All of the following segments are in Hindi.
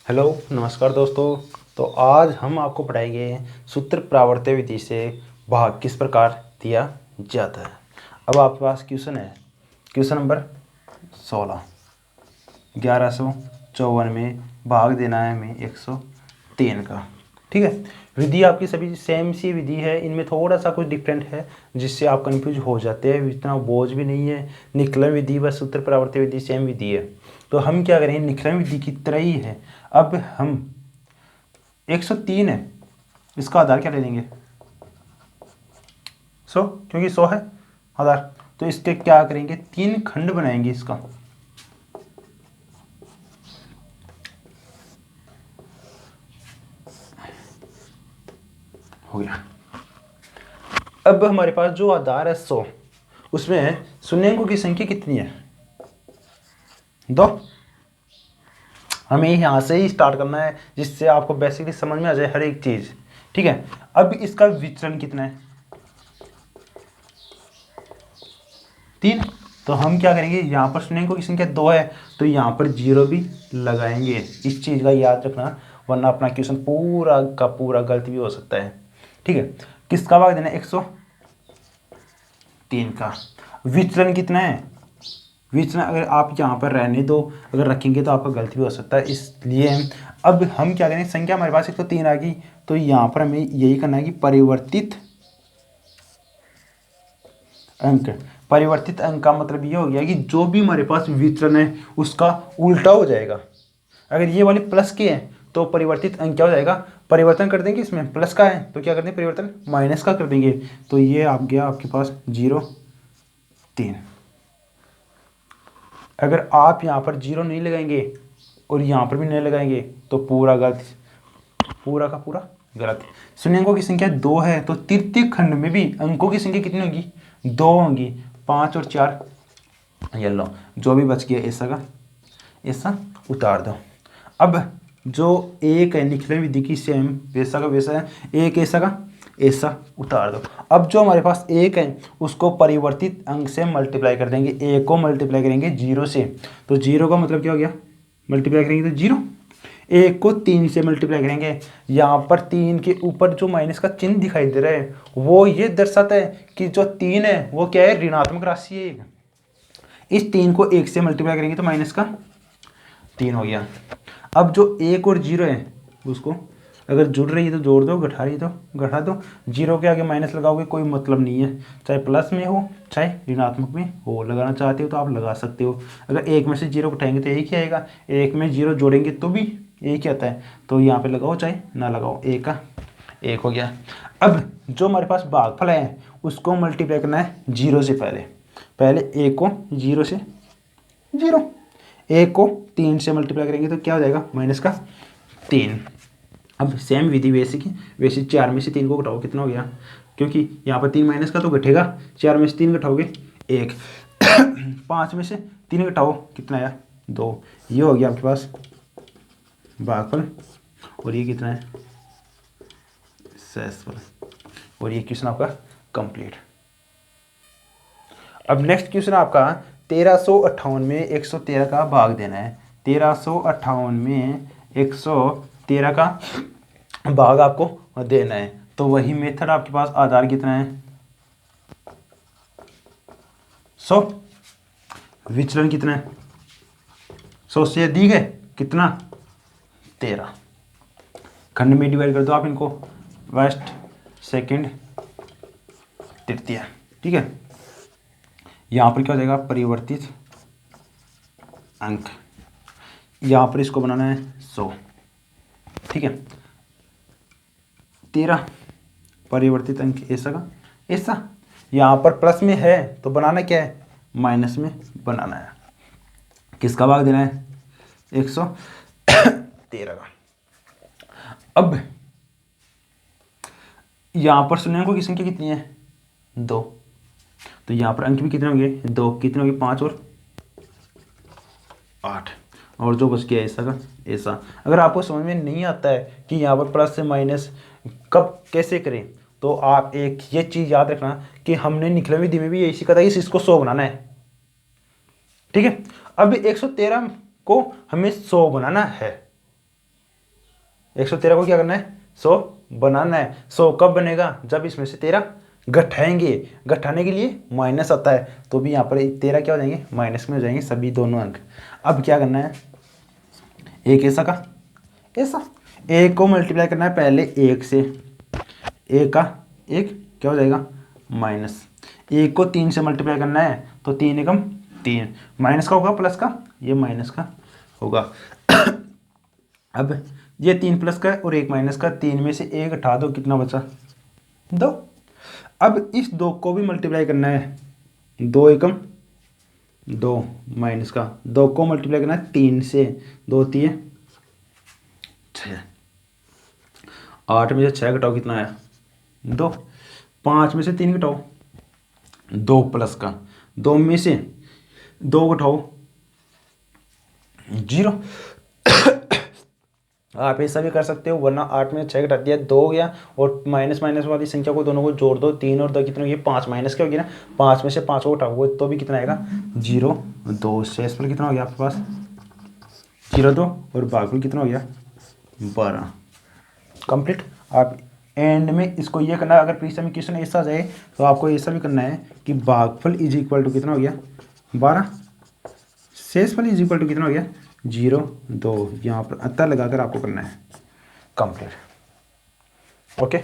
हेलो नमस्कार दोस्तों। तो आज हम आपको पढ़ाएंगे सूत्र प्रावर्त विधि से भाग किस प्रकार दिया जाता है। अब आपके पास क्वेश्चन है, क्वेश्चन नंबर 16। 1154 में भाग देना है हमें 103 का। ठीक है, विधि आपकी सभी सेम सी विधि है, इनमें थोड़ा सा कुछ डिफरेंट है जिससे आप कंफ्यूज हो जाते हैं। इतना बोझ भी नहीं है। निकलन विधि व सूत्र प्रावर्त विधि सेम विधि है। तो हम क्या करेंगे, निकलन विधि की तरह ही है। अब हम 103 है, इसका आधार क्या ले लेंगे 100, क्योंकि 100 है आधार। तो इसके क्या करेंगे, 3 खंड बनाएंगे। इसका हो गया। अब हमारे पास जो आधार है 100, उसमें शून्यंकों की संख्या कितनी है, 2। हमें यहाँ से ही स्टार्ट करना है जिससे आपको बेसिकली समझ में आ जाए हर एक चीज। ठीक है, अब इसका विचरण कितना है, 3। तो हम क्या करेंगे, यहाँ पर शून्यंकों की संख्या 2 है तो यहाँ पर 0 भी लगाएंगे। इस चीज का याद रखना, वरना अपना क्वेश्चन पूरा का पूरा गलत भी हो सकता है। ठीक है, किसका भाग देना है, 103 का। विचलन कितना है, विचलन अगर आप यहाँ पर रहने दो, अगर रखेंगे तो आपका गलत भी हो सकता है, इसलिए अब हम क्या करें, संख्या हमारे पास 103 आ गई तो यहाँ पर हमें यही करना है कि परिवर्तित अंक। परिवर्तित अंक का मतलब ये हो गया कि जो भी हमारे पास विचलन है उसका उल्टा हो जाएगा। अगर ये वाली प्लस की है तो परिवर्तित अंक क्या हो जाएगा, परिवर्तन कर देंगे, इसमें प्लस का है तो क्या कर देंगे, परिवर्तन माइनस का कर देंगे। तो ये आ गया आपके पास 0, 3। अगर आप यहाँ पर 0 नहीं लगाएंगे और यहाँ पर भी नहीं लगाएंगे तो पूरा गलत, पूरा का पूरा गलत। शून्यंकों की संख्या 2 है तो तृतीय खंड में भी अंकों की संख्या कितनी होगी, 2 होंगी। 5 और 4 ये लो, जो भी बच गया ऐसा का ऐसा उतार दो। अब जो एक है निखिल विधि की सेम वैसा का वैसा है, एक ऐसा का ऐसा उतार दो। अब जो हमारे पास एक है उसको परिवर्तित अंक से मल्टीप्लाई कर देंगे, एक को मल्टीप्लाई करेंगे 0 से। तो 0 का मतलब क्या हो गया, मल्टीप्लाई करेंगे तो 0। एक को 3 से मल्टीप्लाई करेंगे, यहाँ पर 3 के ऊपर जो माइनस का चिन्ह दिखाई दे रहा है वो ये दर्शाता है कि जो 3 है वो क्या है, ऋणात्मक राशि है। इस 3 को 1 से मल्टीप्लाई करेंगे तो माइनस का 3 हो गया। अब जो 1 और 0 है उसको अगर जुड़ रही है तो जोड़ दो, घटा रही है तो घटा दो। 0 के आगे माइनस लगाओगे कोई मतलब नहीं है, चाहे प्लस में हो चाहे ऋणात्मक में हो। लगाना चाहते हो तो आप लगा सकते हो। अगर एक में से 0 घटाएंगे तो एक ही आएगा, एक में 0 जोड़ेंगे तो भी एक ही आता है। तो यहाँ पे लगाओ चाहे ना लगाओ, एक का एक हो गया। अब जो हमारे पास भागफल है उसको मल्टीप्लाई करना है 0 से पहले। पहले 1 को 0 से 0, 1 को 3 से मल्टीप्लाई करेंगे तो क्या हो जाएगा, माइनस का 3। अब सेम विधि वैसे 4 में से 3 को घटाओ कितना हो गया, क्योंकि यहाँ पर 3 माइनस का तो घटेगा, 4 में से 3 घटाओगे 1। 5 में से 3 घटाओ कितना आया, 2। ये हो गया आपके पास भागफल और ये कितना है, शेषफल। और ये क्वेश्चन आपका कंप्लीट। अब नेक्स्ट क्वेश्चन आपका 1358 में 113 का भाग देना है। 1358 में 113 का भाग आपको देना है। तो वही मेथड आपके पास, आधार कितना है 100, विचलन कितना है 100 से अधिक है कितना 13। खंड में डिवाइड कर दो आप इनको, फर्स्ट सेकंड तृतीय। ठीक है, यहाँ पर क्या हो जाएगा, परिवर्तित अंक। यहाँ पर इसको बनाना है 100। ठीक है, 13 परिवर्तित अंक ऐसा का ऐसा, यहाँ पर प्लस में है तो बनाना क्या है, माइनस में बनाना है। किसका भाग देना है, 113 का। अब यहाँ पर शून्यंकों की संख्या कितनी है, 2। तो यहाँ पर अंक भी कितने होंगे, 2। कितने होंगे, 5 और 8। और जो बच गया ऐसा का ऐसा। अगर आपको समझ में नहीं आता है कि यहाँ पर प्लस से माइनस कब कैसे करें, तो आप एक ये चीज़ याद रखना कि हमने निखिल विधि में भी यही सीखा था कि इसको 100 बनाना है। ठीक है, अब 113 को हमें 100 बनाना है। 113 को क्या करना है, 100 बनाना है। 100 कब बनेगा, जब इसमें से 13 घटाएंगे। घटाने के लिए माइनस आता है, तो भी यहाँ पर 13 क्या हो जाएंगे, माइनस में हो जाएंगे सभी दोनों अंक। अब क्या करना है, एक ऐसा का ऐसा, एक को मल्टीप्लाई करना है पहले एक से, एक का एक क्या हो जाएगा माइनस, एक को 3 से मल्टीप्लाई करना है तो 3 एकम 3, माइनस का होगा प्लस का, ये माइनस का होगा। अब ये 3 प्लस का और एक माइनस का, 3 में से एक हटा दो, कितना बचा 2। अब इस 2 को भी मल्टीप्लाई करना है, 2 एकम 2 माइनस का, 2 को मल्टीप्लाई करना है 3 से, 2 3 6, 8 में से 6 घटाओ कितना आया 2, 5 में से 3 घटाओ 2 प्लस का, 2 में से 2 घटाओ 0। आप ऐसा भी कर सकते हो, वरना 8 में 6 घटा दिया 2 हो गया, और माइनस माइनस वाली संख्या को दोनों को जोड़ दो, 3 और 2 कितने हो गए 5, माइनस क्या होगी ना 5 में से 5 को घटाओगे तो भी कितना आएगा 0 2, शेष पर कितना हो गया आपके पास 0 2, और भागफल कितना हो गया 12। कंप्लीट। आप एंड में इसको ये करना है, अगर प्रीवियस में क्वेश्चन ऐसा आ जाए तो आपको ऐसा भी करना है कि भागफल इज इक्वल टू कितना हो गया 12, शेषफल इज इक्वल टू कितना हो गया 0 2, यहाँ पर अंतर लगाकर आपको करना है। कंप्लीट। ओके,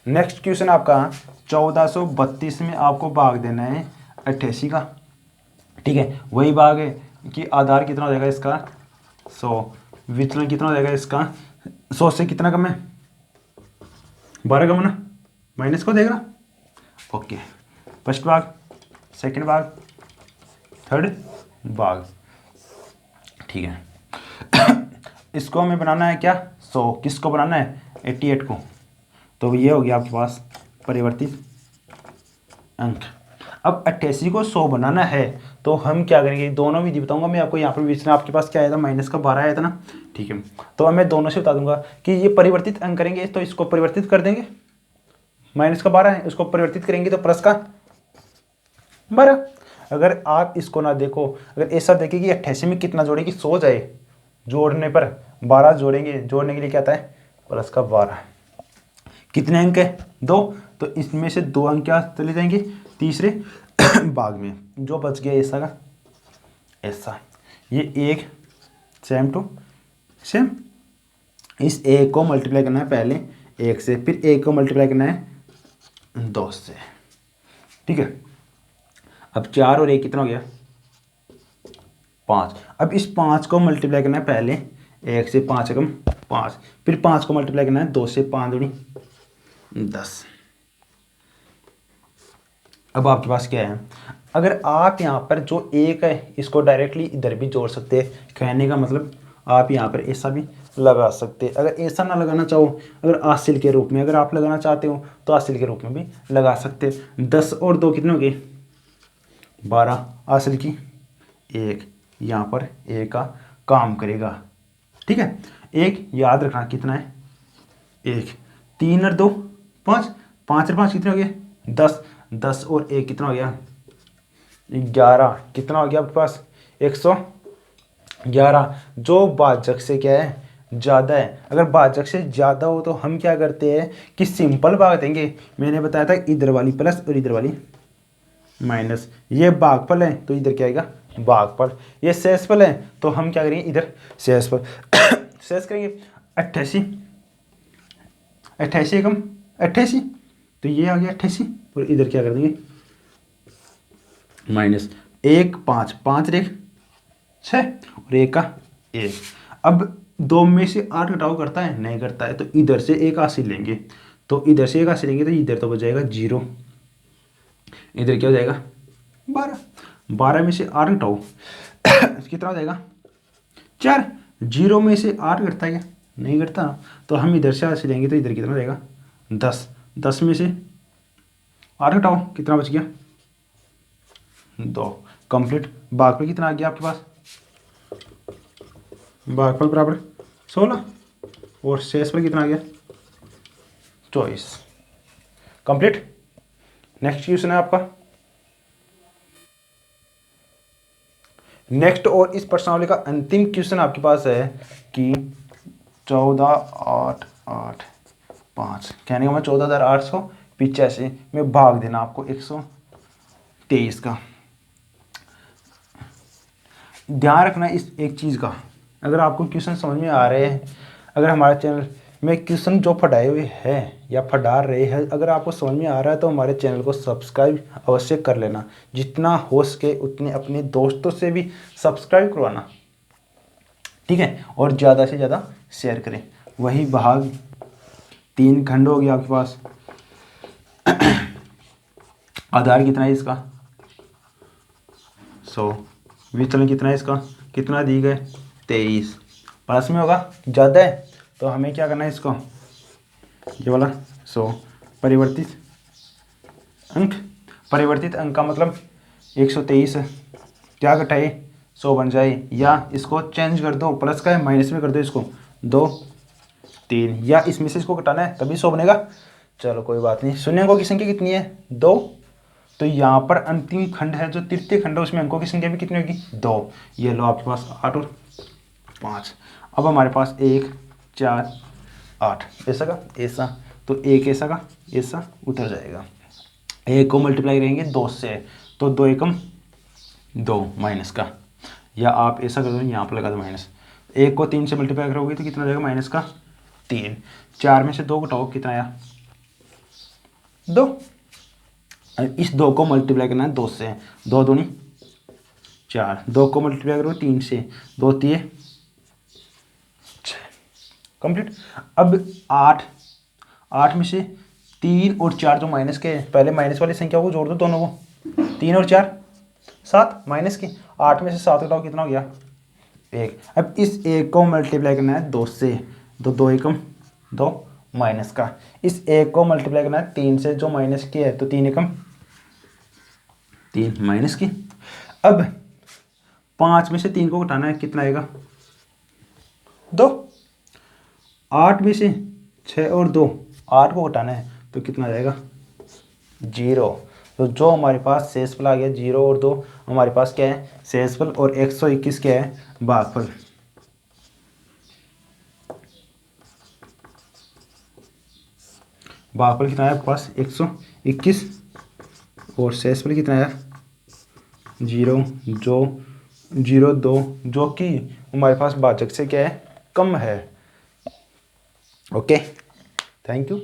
नेक्स्ट क्वेश्चन आपका 1432 में आपको भाग देना है 88 का। ठीक है, वही भाग है कि आधार कितना हो जाएगा इसका 100, विचलन कितना हो जाएगा इसका 100 से कितना कम है 12 कम है ना, माइनस को देगा। ओके, फर्स्ट भाग, सेकंड भाग, थर्ड भाग। ठीक है, इसको हमें बनाना है क्या 100, किसको बनाना है 88 को, तो ये हो गया आपके पास परिवर्तित अंक। अब 88 को 100 बनाना है तो हम क्या करेंगे, दोनों विधि बताऊंगा मैं आपको। यहाँ पर बीच में आपके पास क्या आया था माइनस का 12 आया था ना। ठीक है, तो अब मैं दोनों से बता दूंगा कि ये परिवर्तित अंक करेंगे तो इसको परिवर्तित कर देंगे, माइनस का 12 है उसको परिवर्तित करेंगे तो प्लस का 12। अगर आप इसको ना देखो, अगर ऐसा देखें कि 88 में कितना जोड़े कि 100 जाए, जोड़ने पर 12 जोड़ेंगे, जोड़ने के लिए क्या आता है प्लस का 12। कितने अंक है 2, तो इसमें से 2 अंक क्या चले जाएंगे तीसरे भाग में, जो बच गया ऐसा का ऐसा, ये एक सेम टू सेम। इस एक को मल्टीप्लाई करना है पहले 1 से, फिर 1 को मल्टीप्लाई करना है 2 से। ठीक है, अब 4 और 1 कितना हो गया 5। अब इस 5 को मल्टीप्लाई करना है पहले 1 से, 5 एकम 5, फिर 5 को मल्टीप्लाई करना है 2 से, 5 दूनी 10। अब आपके पास क्या है, अगर आप यहाँ पर जो 1 है इसको डायरेक्टली इधर भी जोड़ सकते हैं, कहने का मतलब आप यहाँ पर ऐसा भी लगा सकते हैं। अगर ऐसा ना लगाना चाहो, अगर हासिल के रूप में अगर आप लगाना चाहते हो तो हासिल के रूप में भी लगा सकते हैं। 10 और 2 कितने हो गए 12, हासिल की 1, यहाँ पर 1 का काम करेगा। ठीक है, 1 याद रखना कितना है 1, 3 और 2 5, 5 और 5 कितने हो गए 10, 10 और 1 कितना हो गया 11, कितना हो गया आपके पास 111। जो भाजक से क्या है ज़्यादा है, अगर भाजक से ज़्यादा हो तो हम क्या करते हैं कि सिंपल भाग देंगे। मैंने बताया था इधर वाली प्लस और इधर वाली माइनस, ये भागफल है तो इधर क्या आएगा भागफल, ये शेषफल है तो हम क्या करेंगे इधर शेषफल। शेष करेंगे 88, 88 एकम 88, तो ये आ गया 88, और इधर क्या कर देंगे माइनस 1 5, 5 और 1 6, और 1 का 1। अब 2 में से 8 घटाओ करता है नहीं करता है, तो इधर से 1 हासिल लेंगे, तो इधर से 1 हासिल लेंगे तो इधर तो बच जाएगा 0, इधर क्या हो जाएगा 12, 12 में से 8 घटाओ कितना हो जाएगा 4। 0 में से 8 घटता है क्या नहीं घटता, तो हम इधर से हासिल लेंगे तो इधर कितना हो जाएगा 10, 10 में से 8 घटाओ कितना बच गया 2। कंप्लीट। भागफल कितना आ गया आपके पास, भागफल बराबर 16, और शेषफल कितना आ गया 24। कंप्लीट। नेक्स्ट क्वेश्चन है आपका नेक्स्ट और इस प्रश्नावली का अंतिम क्वेश्चन आपके पास है कि 14,885 कहने का मैं 14,885 में भाग देना आपको 123 का। ध्यान रखना इस एक चीज़ का, अगर आपको क्वेश्चन समझ में आ रहे हैं, अगर हमारे चैनल में क्वेश्चन जो पढ़ाए हुए हैं या पढ़ा रहे हैं अगर आपको समझ में आ रहा है तो हमारे चैनल को सब्सक्राइब अवश्य कर लेना। जितना हो सके उतने अपने दोस्तों से भी सब्सक्राइब करवाना, ठीक है, और ज़्यादा से ज़्यादा शेयर करें। वही भाग 3 खंड हो गया आपके पास। आधार कितना है इसका 100, विचलन कितना है इसका, कितना दी गए 23, प्लस में होगा ज़्यादा है तो हमें क्या करना है इसको, ये वाला 100 परिवर्तित अंक, परिवर्तित अंक का मतलब 123 है, क्या घटाए 100 बन जाए, या इसको चेंज कर दो, प्लस का है माइनस में कर दो इसको 2 3, या इसमें से इसको घटाना है तभी 100 बनेगा। चलो कोई बात नहीं। शून्य अंकों की संख्या कितनी है 2, तो यहाँ पर अंतिम खंड है जो तृतीय खंड है उसमें अंकों की संख्या भी कितनी होगी 2। ये लो आपके पास 8 और 5। अब हमारे पास 1 4 8 ऐसा का ऐसा, तो एक ऐसा का ऐसा उतर जाएगा। एक को मल्टीप्लाई करेंगे 2 से तो 2 एकम 2 माइनस का, या आप ऐसा कर दो यहाँ पर लगा दो माइनस। एक को 3 से मल्टीप्लाई करोगे तो कितना हो जाएगा माइनस का 3। 4 में से 2 घटाओ कितना आया 2। इस 2 को मल्टीप्लाई करना है 2 से, 2 दूनी 4, 2 को मल्टीप्लाई करो 3 से, 2 3 6 कंप्लीट। अब 8 में से 3 और 4 जो माइनस के, पहले माइनस वाली संख्या को जोड़ दो दोनों को, 3 और 4 7 माइनस की, 8 में से 7 घटाओ कितना हो गया 1। अब इस 1 को मल्टीप्लाई करना है 2 से, तो 2 एकम 2 माइनस का, इस 1 को मल्टीप्लाई करना है 3 से जो माइनस की है तो 3 एकम 3 माइनस की। अब 5 में से 3 को घटाना है कितना आएगा 2। 8 में से 6 और 2 8 को घटाना है तो कितना जाएगा 0। तो जो हमारे पास शेषफल आ गया 0 और 2 हमारे पास क्या है शेषफल, और 121 क्या है भागफल। भागफल कितना है आपके पास 121 और शेषफल कितना है 0 जो 0 2 जो कि हमारे पास भाजक से क्या है कम है। Okay thank you.